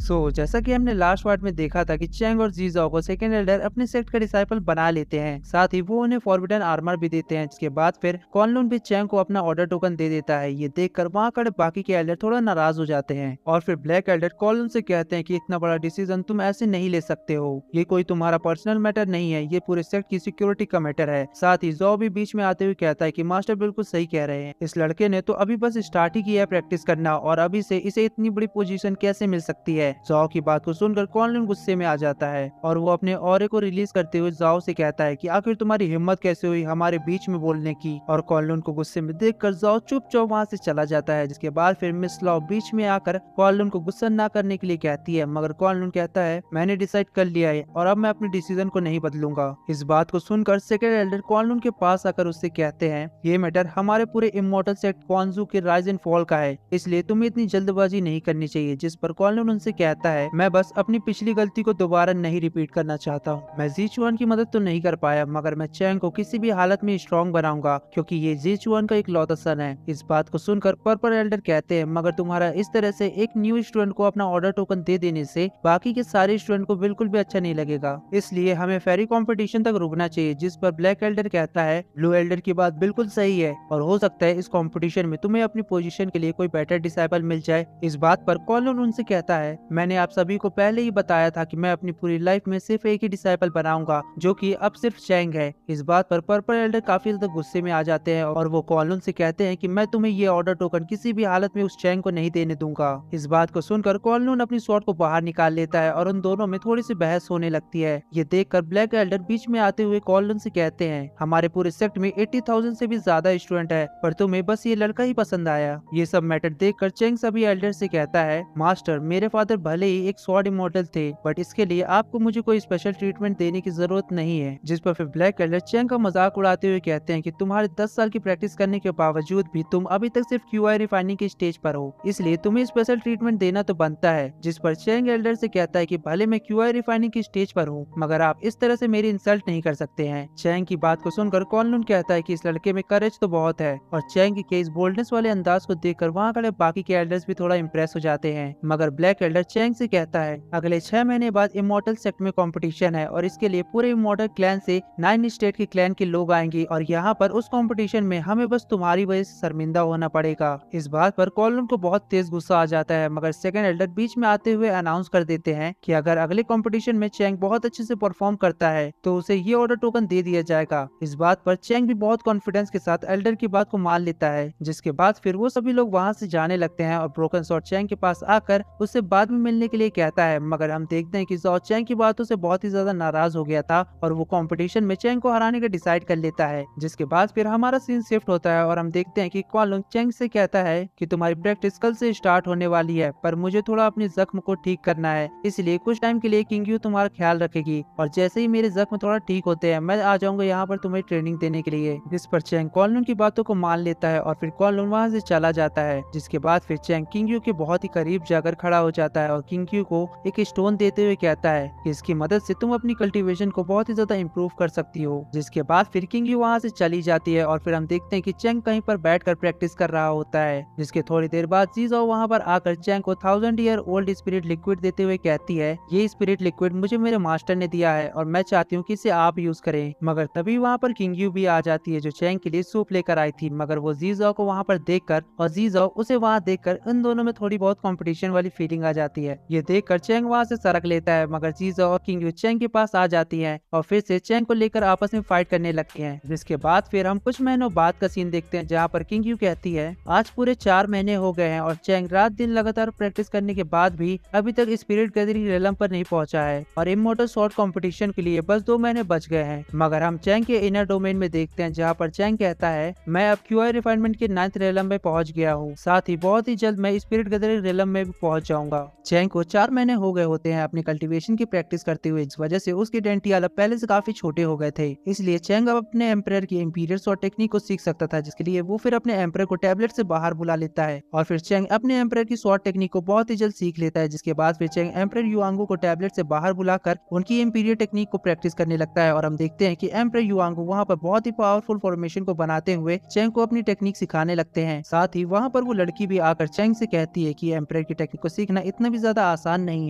जैसा कि हमने लास्ट पार्ट में देखा था कि चैंग और जीजाओ को सेकंड एल्डर अपने सेक्ट का डिसाइपल बना लेते हैं, साथ ही वो उन्हें फॉरबिडन आर्मर भी देते हैं। जिसके बाद फिर कॉनलून भी चैंग को अपना ऑर्डर टोकन दे देता है। ये देखकर वहाँ खड़े बाकी के एल्डर थोड़ा नाराज हो जाते हैं और फिर ब्लैक एल्डर कॉनलून से कहते हैं कि इतना बड़ा डिसीजन तुम ऐसे नहीं ले सकते हो, ये कोई तुम्हारा पर्सनल मैटर नहीं है, ये पूरे सेक्ट की सिक्योरिटी का मैटर है। साथ ही जो भी बीच में आते हुए कहता है कि मास्टर बिल्कुल सही कह रहे हैं, इस लड़के ने तो अभी बस स्टार्ट ही किया है प्रैक्टिस करना और अभी से इसे इतनी बड़ी पोजीशन कैसे मिल सकती है। जाओ की बात को सुनकर कॉनलिन गुस्से में आ जाता है और वो अपने ऑरे को रिलीज करते हुए जाओ से कहता है कि आखिर तुम्हारी हिम्मत कैसे हुई हमारे बीच में बोलने की। और कॉनलिन को गुस्से में देखकर जाओ चुपचाप वहाँ से चला जाता है। जिसके बाद फिर मिस लॉ बीच में आकर कॉनलिन को गुस्सा ना करने के लिए कहती है, मगर कॉनलिन कहता है मैंने डिसाइड कर लिया है और अब मैं अपने डिसीजन को नहीं बदलूंगा। इस बात को सुनकर सेकंड एल्डर कॉनलिन के पास आकर उससे कहते हैं ये मैटर हमारे पूरे इमोर्टल सेक्ट क्वांजू के राइज एंड फॉल का है, इसलिए तुम्हें इतनी जल्दबाजी नहीं करनी चाहिए। जिस पर कॉनलिन उनसे कहता है मैं बस अपनी पिछली गलती को दोबारा नहीं रिपीट करना चाहता हूँ। मैं जीचुआन की मदद तो नहीं कर पाया, मगर मैं चैंग को किसी भी हालत में स्ट्रॉन्ग बनाऊंगा क्योंकि ये जीचुआन का इकलौता सन है। इस बात को सुनकर पर्पल एल्डर कहते हैं मगर तुम्हारा इस तरह से एक न्यू स्टूडेंट को अपना ऑर्डर टोकन दे देने से बाकी के सारे स्टूडेंट को बिल्कुल भी अच्छा नहीं लगेगा, इसलिए हमें फेरी कंपटीशन तक रुकना चाहिए। जिस पर ब्लैक एल्डर कहता है ब्लू एल्डर की बात बिल्कुल सही है और हो सकता है इस कंपटीशन में तुम्हें अपनी पोजीशन के लिए कोई बेटर डिसाइपल मिल जाए। इस बात पर कॉनलिन उनसे कहता है मैंने आप सभी को पहले ही बताया था कि मैं अपनी पूरी लाइफ में सिर्फ एक ही डिसाइपल बनाऊंगा जो कि अब सिर्फ चैंग है। इस बात पर पर्पल एल्डर काफी ज्यादा गुस्से में आ जाते हैं और वो कॉनलिन से कहते हैं कि मैं तुम्हें ये ऑर्डर टोकन किसी भी हालत में उस चैंग को नहीं देने दूंगा। इस बात को सुनकर कॉनलिन अपनी स्वॉर्ड को बाहर निकाल लेता है और उन दोनों में थोड़ी सी बहस होने लगती है। ये देखकर ब्लैक एल्डर बीच में आते हुए कॉनलिन से कहते हैं हमारे पूरे सेक्ट में 80,000 से भी ज्यादा स्टूडेंट है पर तुम्हें बस ये लड़का ही पसंद आया। ये सब मैटर देखकर चैंग सभी एल्डर से कहता है मास्टर मेरे फादर भले ही एक स्वॉर्ड इमॉर्टल थे बट इसके लिए आपको मुझे कोई स्पेशल ट्रीटमेंट देने की जरूरत नहीं है। जिस पर फिर ब्लैक एल्डर चैंग का मजाक उड़ाते हुए कहते हैं कि तुम्हारे 10 साल की प्रैक्टिस करने के बावजूद भी तुम अभी तक सिर्फ क्यूआई रिफाइनिंग के स्टेज पर हो, इसलिए तुम्हें स्पेशल ट्रीटमेंट देना तो बनता है। जिस पर चैंग एल्डर से कहता है कि भले मैं क्यूआई रिफाइनिंग की स्टेज पर हूँ मगर आप इस तरह से मेरी इंसल्ट नहीं कर सकते हैं। चैंग की बात को सुनकर कॉनलिन कहता है कि इस लड़के में करेज तो बहुत है और चैंग के इस बोल्डनेस वाले अंदाज को देखकर वहाँ खड़े बाकी के एल्डर्स भी थोड़ा इंप्रेस हो जाते हैं। मगर ब्लैक एल्डर चैंग से कहता है अगले 6 महीने बाद इमॉर्टल सेक्ट में कंपटीशन है और इसके लिए पूरे इमॉर्टल क्लैन से 9 स्टेट के क्लैन के लोग आएंगे और यहाँ पर उस कंपटीशन में हमें बस तुम्हारी वजह से शर्मिंदा होना पड़ेगा। इस बात पर कॉनलिन को बहुत तेज गुस्सा आ जाता है मगर सेकंड एल्डर बीच में आते हुए अनाउंस कर देते हैं कि अगर अगले कंपटीशन में चैंग बहुत अच्छे से परफॉर्म करता है तो उसे ये ऑर्डर टोकन दे दिया जाएगा। इस बात पर चैंग भी बहुत कॉन्फिडेंस के साथ एल्डर की बात को मान लेता है। जिसके बाद फिर वो सभी लोग वहाँ से जाने लगते हैं और ब्रोकन स्वॉर्ड चैंग के पास आकर उससे बाद में मिलने के लिए कहता है, मगर हम देखते हैं कि जॉ चैंग की बातों से बहुत ही ज्यादा नाराज हो गया था और वो कंपटीशन में चैंग को हराने का डिसाइड कर लेता है। जिसके बाद फिर हमारा सीन शिफ्ट होता है और हम देखते हैं कि कॉनलिन चैंग से कहता है कि तुम्हारी प्रैक्टिस कल से स्टार्ट होने वाली है पर मुझे थोड़ा अपने जख्म को ठीक करना है, इसलिए कुछ टाइम के लिए किंग यू तुम्हारा ख्याल रखेगी और जैसे ही मेरे जख्म थोड़ा ठीक होते हैं मैं आ जाऊंगा यहाँ पर तुम्हें ट्रेनिंग देने के लिए। जिस पर चैंग कॉनलिन की बातों को मान लेता है और फिर कॉनलिन वहाँ से चला जाता है। जिसके बाद फिर चैंग किंग यू के बहुत ही करीब जाकर खड़ा हो जाता है और किंग यू को एक स्टोन देते हुए कहता है कि इसकी मदद से तुम अपनी कल्टीवेशन को बहुत ही ज्यादा इम्प्रूव कर सकती हो। जिसके बाद फिर किंग यू वहाँ से चली जाती है और फिर हम देखते हैं कि चैंग कहीं पर बैठकर प्रैक्टिस कर रहा होता है। जिसके थोड़ी देर बाद जीजाओ वहाँ पर आकर चैंग को 1000 ईयर ओल्ड स्पिरिट लिक्विड देते हुए कहती है ये स्पिरिट लिक्विड मुझे मेरे मास्टर ने दिया है और मैं चाहती हूँ कि इसे आप यूज करें। मगर तभी वहाँ पर किंग यू भी आ जाती है जो चैंग के लिए सूप लेकर आई थी, मगर वो जीजाओ को वहाँ पर देखकर और जीजाओ उसे वहाँ देखकर इन दोनों में थोड़ी बहुत कंपटीशन वाली फीलिंग आ जाती है। ये देखकर चैंग वहाँ से सरक लेता है मगर जीजाओ और किंग यू चैंग के पास आ जाती है और फिर से चैंग को लेकर आपस में फाइट करने लगती हैं। जिसके बाद फिर हम कुछ महीनों बाद का सीन देखते हैं जहाँ पर किंग यू कहती है आज पूरे 4 महीने हो गए हैं और चैंग रात दिन लगातार प्रैक्टिस करने के बाद भी अभी तक स्पिरिट गैदरिंग रेलम पर नहीं पहुंचा है और इमॉर्टल स्वॉर्ड कंपटीशन के लिए बस 2 महीने बच गए हैं। मगर हम चैंग के इनर डोमेन में देखते हैं जहाँ पर चैंग कहता है मैं अब क्यूआई रिफाइनमेंट के 9th रेलम में पहुंच गया हूँ, साथ ही बहुत ही जल्द मैं स्पिरिट गैदरिंग रेलम में भी पहुंच जाऊंगा। चैंग को 4 महीने हो गए होते हैं अपनी कल्टीवेशन की प्रैक्टिस करते हुए, इस वजह से उसके डेंटियाला पहले से काफी छोटे हो गए थे, इसलिए चैंग अब अपने एम्परर की इंपीरियर स्वॉर्ड टेक्निक को सीख सकता था, जिसके लिए वो फिर अपने एम्परर को टैबलेट से बाहर बुला लेता है और फिर चैंग अपने एम्परर की स्वॉर्ड टेक्निक को बहुत ही जल्द सीख लेता है। जिसके बाद फिर चैंग एम्परर युआंगो को टैबलेट से बाहर बुलाकर उनकी इंपीरियर टेक्निक को प्रैक्टिस करने लगता है और हम देखते हैं कि एम्परर युआंगो वहाँ पर बहुत ही पावरफुल फॉर्मेशन को बनाते हुए चैंग को अपनी टेक्निक सिखाने लगते हैं। साथ ही वहाँ पर वो लड़की भी आकर चैंग से कहती है कि एम्परर की टेक्निक को सीखना इतना भी ज्यादा आसान नहीं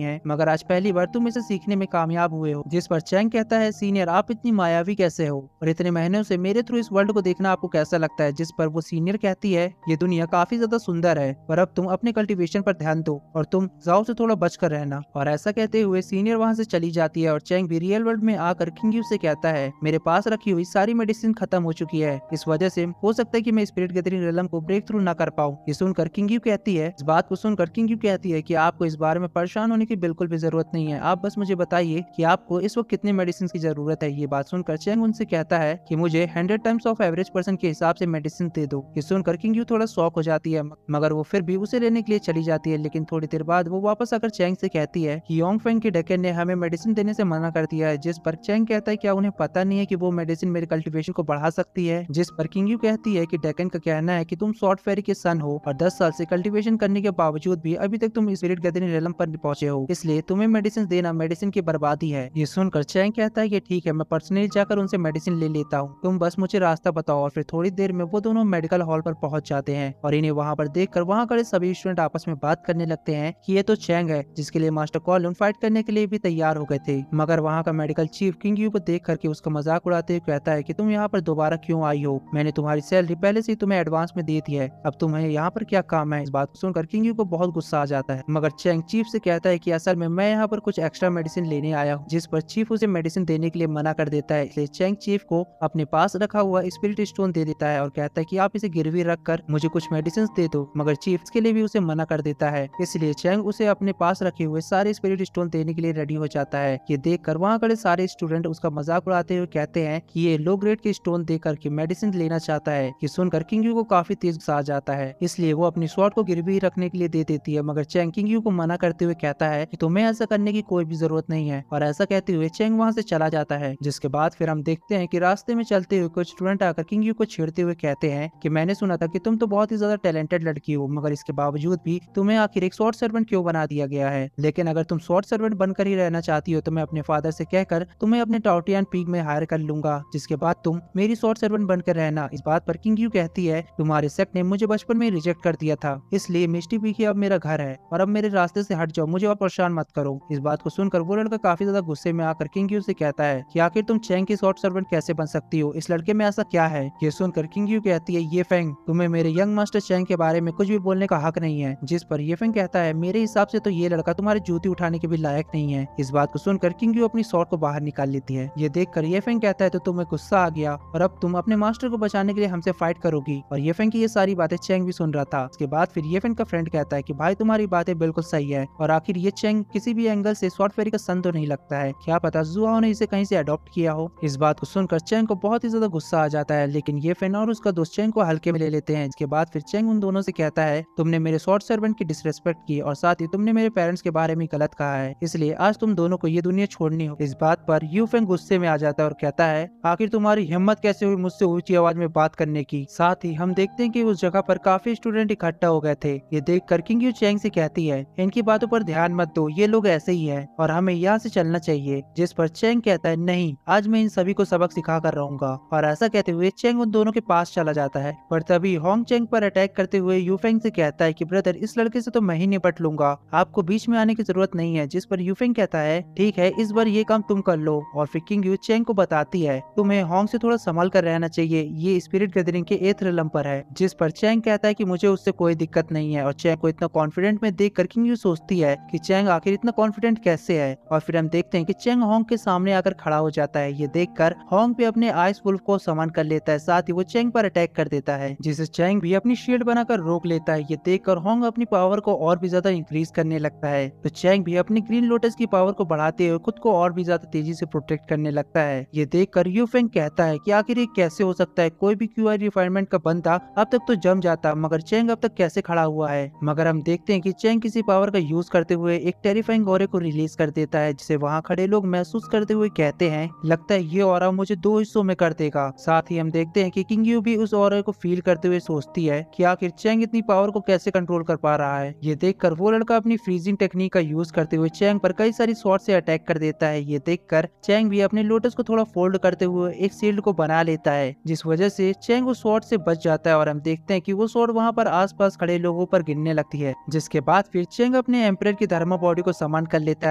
है, मगर आज पहली बार तुम इसे सीखने में कामयाब हुए हो। जिस पर चैंग कहता है, सीनियर आप इतनी मायावी कैसे हो और इतने महीनों से मेरे थ्रू इस वर्ल्ड को देखना आपको कैसा लगता है। जिस पर वो सीनियर कहती है, ये दुनिया काफी ज्यादा सुंदर है, पर अब तुम अपने कल्टीवेशन पर ध्यान दो और तुम जाओ से थोड़ा बच कर रहना। और ऐसा कहते हुए सीनियर वहाँ से चली जाती है और चैंग भी रियल वर्ल्ड में आकर किंग यू से कहता है, मेरे पास रखी हुई सारी मेडिसिन खत्म हो चुकी है, इस वजह से हो सकता है कि मैं स्पिरिट गैदरिंग रियलम को ब्रेक थ्रू ना कर पाऊँ। ये सुनकर किंग यू कहती है, इस बात को सुनकर किंग यू कहती है कि आपको इस बारे में परेशान होने की बिल्कुल भी जरूरत नहीं है, आप बस मुझे बताइए कि आपको इस वक्त कितने मेडिसिन की जरूरत है। ये बात सुनकर चैंग उनसे कहता है कि मुझे 100 टाइम्स ऑफ एवरेज पर्सन के हिसाब से मेडिसिन दे दो। ये सुनकर किंग यू थोड़ा शॉक हो जाती है, मगर वो फिर भी उसे लेने के लिए चली जाती है। लेकिन थोड़ी देर बाद वो वापस आकर चैंग से कहती है कि योंग फेंग के डेकन ने हमें मेडिसिन देने से मना कर दिया है। जिस पर चैंग कहता है, क्या उन्हें पता नहीं है कि वो मेडिसिन मेरे कल्टीवेशन को बढ़ा सकती है। जिस पर किंग यू कहती है कि डेकन का कहना है कि तुम शॉर्ट फेरी के सन हो और 10 साल से कल्टीवेशन करने के बावजूद भी अभी तक तुम स्पिरिट गैदरिंग रियलम पर नहीं पहुंचे हो, इसलिए तुम्हें मेडिसिन देना मेडिसिन की बर्बादी है। ये सुनकर चैंग कहता है कि ठीक है, मैं पर्सनली जाकर उनसे मेडिसिन ले लेता हूँ, तुम बस मुझे रास्ता बताओ। और फिर थोड़ी देर में वो दोनों मेडिकल हॉल पर पहुंच जाते हैं और इन्हें वहाँ पर देखकर वहाँ खड़े सभी स्टूडेंट आपस में बात करने लगते हैं कि ये तो चैंग है, जिसके लिए मास्टर कॉलन फाइट करने के लिए भी तैयार हो गए थे। मगर वहाँ का मेडिकल चीफ किंग यू को देख करके उसका मजाक उड़ाते हुए कहता है कि तुम यहाँ पर दोबारा क्यों आई हो, मैंने तुम्हारी सैलरी पहले से ही तुम्हें एडवांस में दे दी है, अब तुम्हें यहाँ पर क्या काम है। इस बात को सुनकर किंग यू को बहुत गुस्सा आ जाता है, मगर चैंग चीफ से कहता है कि असल में मैं यहाँ पर कुछ एक्स्ट्रा मेडिसिन लेने आया हूँ। जिस पर चीफ उसे मेडिसिन देने के लिए मना कर देता है, इसलिए चैंग चीफ को अपने पास रखा हुआ स्पिरिट स्टोन दे देता है और कहता है कि आप इसे गिरवी रखकर मुझे कुछ मेडिसिन दे दो। मगर चीफ इसके लिए भी उसे मना कर देता है, इसलिए चैंग उसे अपने पास रखे हुए सारे स्पिरिट स्टोन देने के लिए रेडी हो जाता है। ये देखकर वहाँ खड़े सारे स्टूडेंट उसका मजाक उड़ाते हुए कहते हैं कि ये लो ग्रेड के स्टोन देकर के मेडिसिन लेना चाहता है। ये सुनकर किंग यू को काफी तेज गुस्सा आ जाता है, इसलिए वो अपनी स्वॉर्ड को गिरवी रखने के लिए दे देती है। मगर चैंग किंग यू को मना करते हुए कहता है कि तुम्हें ऐसा करने की कोई भी जरूरत नहीं है, और ऐसा कहते हुए चैंग वहाँ से चला जाता है। जिसके बाद फिर हम देखते हैं कि रास्ते में चलते हुए कुछ स्टूडेंट आकर किंग यू को छेड़ते हुए कहते हैं कि मैंने सुना था कि तुम तो बहुत ही ज्यादा टैलेंटेड लड़की हो, मगर इसके बावजूद भी तुम्हें आखिर एक शॉर्ट सर्वेंट क्यों बना दिया गया है। लेकिन अगर तुम शॉर्ट सर्वेंट बनकर ही रहना चाहती हो तो मैं अपने फादर से कहकर तुम्हें अपने टाउटियन पीक में हायर कर लूंगा, जिसके बाद तुम मेरी शॉर्ट सर्वेंट बनकर रहना। इस बात पर किंग यू कहती है, तुम्हारे सेक्ट ने मुझे बचपन में रिजेक्ट कर दिया था, इसलिए मिस्टी पीक अब मेरा घर है और अब मेरे रास्ते से हट जाओ, मुझे और परेशान मत करो। इस बात को सुनकर वो लड़का काफी ज्यादा गुस्से में आकर किंग यू से कहता है कि आखिर तुम चैंग की शॉर्ट सर्वेंट कैसे बन सकती हो, इस लड़के में ऐसा क्या है। ये सुनकर किंग यू कहती है, ये फेंग, तुम्हें मेरे यंग मास्टर चैंग के बारे में कुछ भी बोलने का हक नहीं है। जिस पर ये फेंग कहता है, मेरे हिसाब से तो ये लड़का तुम्हारी जूती उठाने के भी लायक नहीं है। इस बात को सुनकर किंग यू अपनी शॉर्ट को बाहर निकाल लेती है। ये देखकर ये फेंग कहता है, तो तुम्हें गुस्सा आ गया और अब तुम अपने मास्टर को बचाने के लिए हमसे फाइट करोगी। और ये फेंग की ये सारी बातें चैंग भी सुन रहा था। इसके बाद फिर ये फेंग का फ्रेंड कहता है कि भाई तुम्हारी बातें बिल्कुल सही है, और आखिर ये चैंग किसी भी एंगल से शॉर्ट फेरी का सन तो नहीं लगता है, क्या पता जुआओ ने इसे कहीं से अडॉप्ट किया हो। इस बात को सुनकर चैंग को बहुत ही ज्यादा गुस्सा आ जाता है, लेकिन ये फेन और उसका दोस्त चैंग को हल्के में ले लेते हैं। इसके बाद फिर चैंग उन दोनों से कहता है, तुमने मेरे शॉर्ट सर्वेंट की डिसरेस्पेक्ट की और साथ ही तुमने मेरे पेरेंट्स के बारे में गलत कहा है, इसलिए आज तुम दोनों को ये दुनिया छोड़नी हो। इस बात पर यू फेंग गुस्से में आ जाता है और कहता है, आखिर तुम्हारी हिम्मत कैसे हुई मुझसे ऊंची आवाज में बात करने की। साथ ही हम देखते हैं कि उस जगह पर काफी स्टूडेंट इकट्ठा हो गए थे। ये देख कर किंग यू चैंग से कहती है, इनकी बातों पर ध्यान मत दो, ये लोग ऐसे ही है और हमें यहाँ से चलना चाहिए। जिस पर चैंग कहता है, नहीं, आज मैं इन सभी को सबक सिखा कर रहूंगा। और ऐसा कहते हुए चैंग उन दोनों के पास चला जाता है, पर तभी होंग चैंग पर अटैक करते हुए यूफेंग से कहता है कि ब्रदर, इस लड़के से तो मैं ही निपट लूंगा, आपको बीच में आने की जरूरत नहीं है। जिस पर यूफेंग कहता है, ठीक है, इस बार ये काम तुम कर लो। और फिर किंग यू चैंग को बताती है, तुम्हें होंग से थोड़ा संभल कर रहना चाहिए, ये स्पिरिट गैदरिंग के 8th रियलम पर है। जिस पर चैंग कहता है कि मुझे उससे कोई दिक्कत नहीं है। और चैंग को इतना कॉन्फिडेंट में देख कर किंग यू सोचती है कि चैंग आखिर इतना कॉन्फिडेंट कैसे है। और फिर हम देखते हैं कि चैंग होंग के सामने आकर खड़ा हो जाता है। ये देखकर होंग भी अपने आइस वुल्फ को समन कर लेता है, साथ ही वो चैंग पर अटैक कर देता है, जिसे चैंग भी अपनी शील्ड बनाकर रोक लेता है। ये देखकर होंग अपनी पावर को और भी ज्यादा इंक्रीज करने लगता है, तो चैंग भी अपनी ग्रीन लोटस की पावर को बढ़ाते हुए खुद को और भी ज्यादा तेजी से प्रोटेक्ट करने लगता है। ये देखकर यूफेंग कहता है कि आखिर ये कैसे हो सकता है, कोई भी क्यूआई रिफाइनमेंट का बंदा अब तक तो जम जाता, मगर चैंग अब तक कैसे खड़ा हुआ है। मगर हम देखते हैं कि चैंग किसी पावर का यूज करते हुए एक टेरिफाइंग ऑरे को रिलीज कर देता है, जिसे वहाँ खड़े लोग महसूस करते हुए कहते हैं, लगता है ये ऑरा मुझे 2 हिस्सों में कर देगा। साथ ही हम देखते हैं कि किंग यू भी उस ऑरा को फील करते हुए सोचती है कि आखिर चैंग इतनी पावर को कैसे कंट्रोल कर पा रहा है। ये देखकर वो लड़का अपनी फ्रीजिंग टेक्निक का यूज करते हुए चैंग पर कई सारी शॉट से अटैक कर देता है। ये देखकर चैंग भी अपने लोटस को थोड़ा फोल्ड करते हुए एक शील्ड को बना लेता है, जिस वजह से चैंग उस शॉट से बच जाता है। और हम देखते हैं कि वो शॉट वहाँ पर आसपास खड़े लोगों पर गिरने लगती है, जिसके बाद फिर चैंग चैंग अपने एम्परर की धर्मा बॉडी को समन कर लेता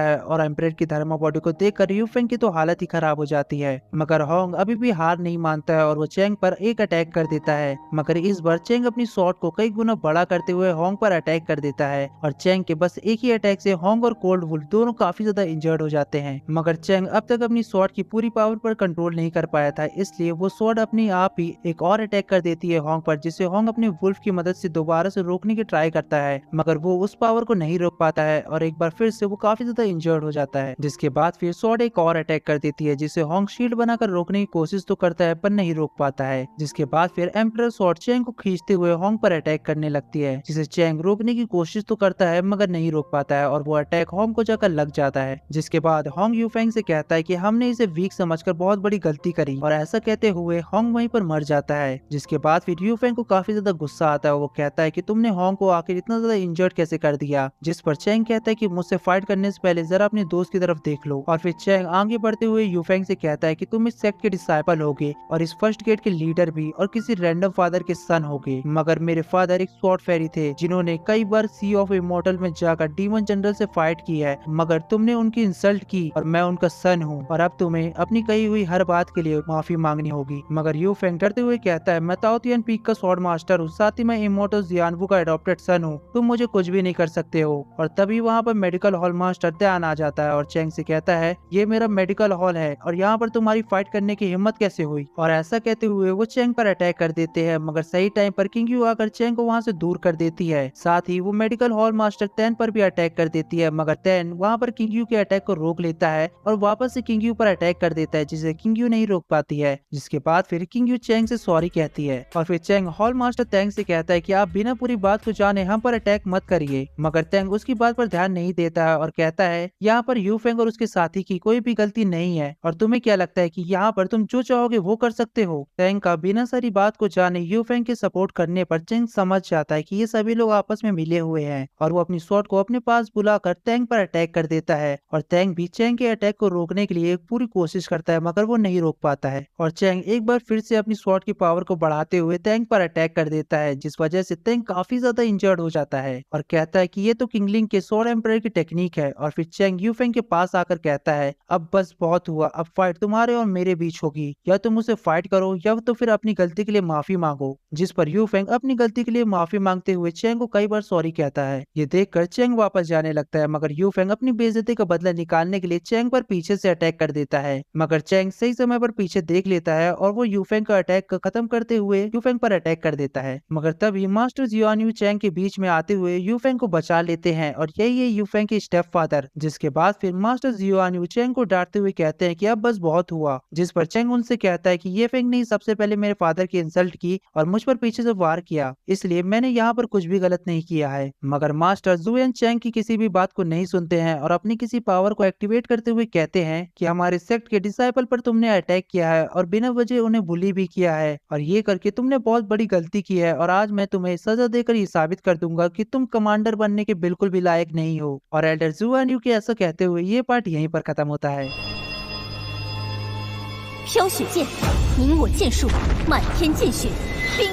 है और एम्परर की धर्मा बॉडी को देखकर यू फेंग की तो हालत ही खराब हो जाती है। मगर होंग अभी भी हार नहीं मानता है और वो चैंग पर एक अटैक कर देता है। मगर इस बार चैंग अपनी शॉट को कई गुना बड़ा करते हुए होंग पर अटैक कर देता है और चैंग के बस एक ही अटैक से होंग और कोल्ड वुल्फ दोनों काफी ज्यादा इंजर्ड हो जाते हैं। मगर चैंग अब तक अपनी शॉट की पूरी पावर पर कंट्रोल नहीं कर पाया था, इसलिए वो शॉट अपनी आप ही एक और अटैक कर देती है होंग पर, जिससे होंग अपनी वुल्फ की मदद से दोबारा से रोकने की ट्राई करता है। मगर वो उस पावर को नहीं रोक पाता है और एक बार फिर से वो काफी ज्यादा इंजर्ड हो जाता है, जिसके बाद फिर शॉट एक और अटैक कर देती है, जिसे होंग शील्ड बनाकर रोकने की कोशिश तो करता है पर नहीं रोक पाता है। जिसके बाद फिर एम्परर शॉट चैंग को खींचते हुए होंग पर अटैक करने लगती है, जिसे चैंग रोकने की कोशिश तो करता है मगर नहीं रोक पाता है और वो अटैक होंग को जाकर लग जाता है। जिसके बाद होंग यू फेंग से कहता है कि हमने इसे वीक समझकर बहुत बड़ी गलती करी, और ऐसा कहते हुए होंग वहीं पर मर जाता है। जिसके बाद फिर यू फेंग को काफी ज्यादा गुस्सा आता है। वो कहता है कि तुमने होंग को आखिर इतना ज्यादा इंजर्ड कैसे कर दिया। जिस पर चैंग कहता है कि मुझसे फाइट करने से पहले जरा अपने दोस्त की तरफ देख लो। और फिर चैंग आगे बढ़ते हुए यू फेंग से कहता है कि तुम इस सेक्ट के डिसाइपल होगे और इस फर्स्ट गेट के लीडर भी और किसी रैंडम फादर के सन होगे। मगर मेरे फादर एक स्वॉर्ड फेरी थे जिन्होंने कई बार सी ऑफ इमोर्टल में जाकर डीमन जनरल से फाइट की है, मगर तुमने उनकी इंसल्ट की और मैं उनका सन हूँ और अब तुम्हें अपनी कही हुई हर बात के लिए माफी मांगनी होगी। मगर यू फेंग डरते हुए कहता है मैं ताओतियन पीक का स्वॉर्ड मास्टर हूँ, साथ ही मैं इमोर्टल जियानवू का एडॉप्टेड सन हूँ, तुम मुझे कुछ भी नहीं कर सकते हो। और तभी वहाँ पर मेडिकल हॉल मास्टर ध्यान आ जाता है और चैंग से कहता है ये मेरा मेडिकल हॉल है और यहाँ पर तुम्हारी फाइट करने की हिम्मत कैसे हुई। और ऐसा कहते हुए वो चैंग पर अटैक कर देते हैं, मगर सही टाइम पर किंगयू आकर चैंग को वहाँ से दूर कर देती है। साथ ही वो मेडिकल हॉल मास्टर तैन पर भी अटैक कर देती है, मगर तैन वहाँ पर किंगयू के अटैक को रोक लेता है और वापस से किंगयू पर अटैक कर देता है, जिसे किंगयू नहीं रोक पाती है। जिसके बाद फिर किंगयू चैंग से सॉरी कहती है और फिर चैंग हॉल मास्टर तैंग से कहता है कि आप बिना पूरी बात को जाने हम पर अटैक मत करिए। मगर तैंग उसकी बात पर ध्यान नहीं देता है और कहता है यहाँ पर यू फेंग और उसके साथी की कोई भी गलती नहीं है और तुम्हें क्या लगता है कि यहाँ पर तुम जो चाहोगे वो कर सकते हो। तैंग का बिना सारी बात को जाने यू फेंग के सपोर्ट करने पर चैंग समझ जाता है कि ये सभी लोग आपस में मिले हुए हैं और वो अपनी शॉट को अपने पास बुलाकर तैंग पर अटैक कर देता है और तैंग भी चैंग के अटैक को रोकने के लिए पूरी कोशिश करता है, मगर वो नहीं रोक पाता है और चैंग एक बार फिर से अपनी शॉट की पावर को बढ़ाते हुए तैंग पर अटैक कर देता है, जिस वजह से तैंग काफी ज्यादा इंजर्ड हो जाता है और कहता है कि ये तो किंगलिंग के स्वॉर्ड एम्परर की टेक्निक है। और फिर चैंग यू फेंग के पास आकर कहता है अब बस बहुत हुआ, अब फाइट तुम्हारे और मेरे बीच होगी, या तुम उसे फाइट करो या तो फिर अपनी गलती के लिए माफी मांगो। जिस पर यू फेंग अपनी गलती के लिए माफी मांगते हुए चैंग को कई बार सॉरी कहता है। ये देखकर चैंग वापस जाने लगता है, मगर यू फेंग अपनी बेइज्जती का बदला निकालने के लिए चैंग पर पीछे से अटैक कर देता है। मगर चैंग सही समय पर पीछे देख लेता है और वो यू फेंग का अटैक खत्म करते हुए यू फेंग पर अटैक कर देता है। मगर तभी मास्टर जियान्यू चैंग के बीच में आते हुए यू फेंग को बचा लेते हैं और यही है यू फेंग के स्टेप फादर। जिसके बाद फिर मास्टर जियान्यू चैंग को डांटते हुए कहते हैं कि अब बस बहुत हुआ। जिस पर चैंग उनसे कहता है कि ये फेंग ने सबसे पहले मेरे फादर की इंसल्ट की और मुझ पर पीछे से वार किया, इसलिए मैंने यहाँ पर कुछ भी गलत नहीं किया है। मगर मास्टर जुएन चैंग की किसी भी बात को नहीं सुनते हैं और अपनी किसी पावर को एक्टिवेट करते हुए कहते हैं कि हमारे सेक्ट के डिसाइपल पर तुमने अटैक किया है और बिना वजह उन्हें बुली भी किया है और ये करके तुमने बहुत बड़ी गलती की है और आज मैं तुम्हें सजा देकर ये साबित कर दूंगा कि तुम कमांडर बनने के बिल्कुल भी लायक नहीं हो। और एल्डर जुआन्यू के ऐसा कहते हुए ये पार्ट यहीं पर खत्म होता है। 飘雪剑，你我剑术，满天见血，冰